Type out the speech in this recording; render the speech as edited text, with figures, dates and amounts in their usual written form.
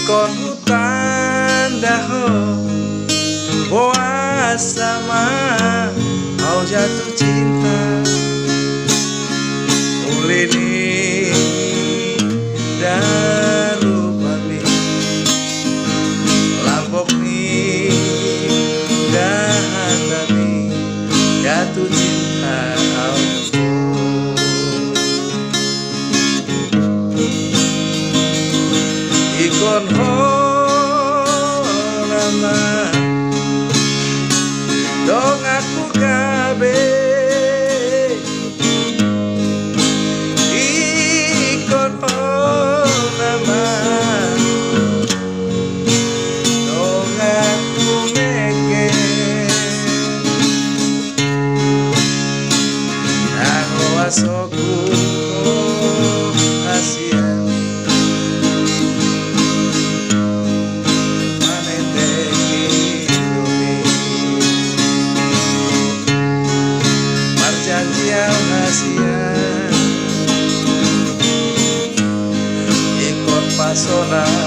Ikon hutan daho boa sama kau jatuh cinta ulini daru pami lampok ni dahatami jatuh cinta kau ikon ho nama dong aku kabe ikon ho nama dong aku meke aku asoku Asia Asia ikon pasona